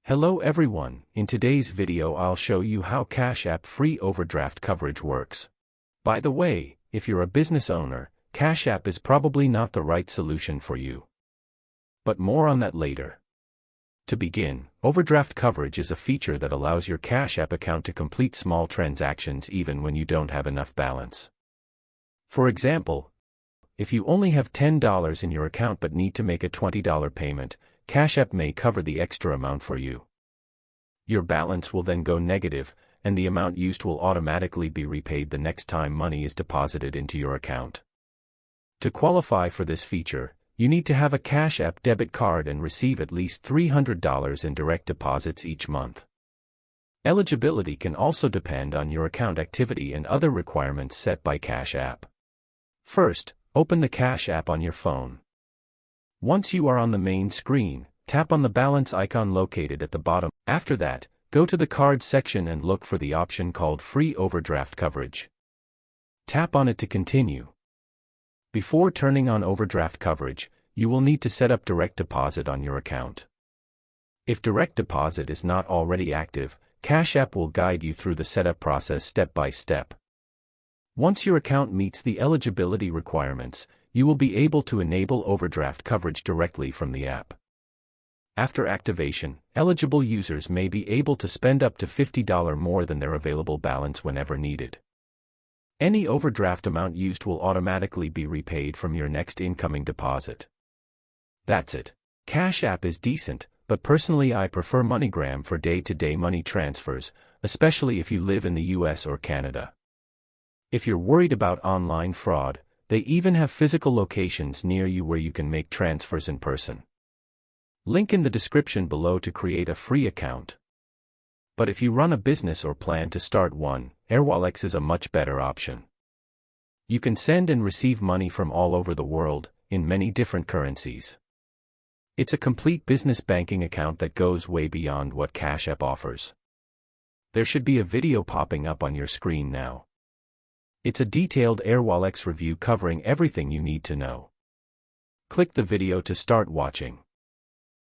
Hello everyone, in today's video I'll show you how Cash App free overdraft coverage works. By the way, if you're a business owner, Cash App is probably not the right solution for you. But more on that later. To begin, overdraft coverage is a feature that allows your Cash App account to complete small transactions even when you don't have enough balance. For example, if you only have $10 in your account but need to make a $20 payment, Cash App may cover the extra amount for you. Your balance will then go negative, and the amount used will automatically be repaid the next time money is deposited into your account. To qualify for this feature, you need to have a Cash App debit card and receive at least $300 in direct deposits each month. Eligibility can also depend on your account activity and other requirements set by Cash App. First, open the Cash App on your phone. Once you are on the main screen, tap on the balance icon located at the bottom. After that, go to the card section and look for the option called Free Overdraft Coverage. Tap on it to continue. Before turning on overdraft coverage, you will need to set up direct deposit on your account. If direct deposit is not already active, Cash App will guide you through the setup process step by step. Once your account meets the eligibility requirements, you will be able to enable overdraft coverage directly from the app. After activation, eligible users may be able to spend up to $50 more than their available balance whenever needed. Any overdraft amount used will automatically be repaid from your next incoming deposit. That's it. Cash App is decent, but personally I prefer MoneyGram for day-to-day money transfers, especially if you live in the US or Canada. If you're worried about online fraud, they even have physical locations near you where you can make transfers in person. Link in the description below to create a free account. But if you run a business or plan to start one, Airwallex is a much better option. You can send and receive money from all over the world, in many different currencies. It's a complete business banking account that goes way beyond what Cash App offers. There should be a video popping up on your screen now. It's a detailed Airwallex review covering everything you need to know. Click the video to start watching.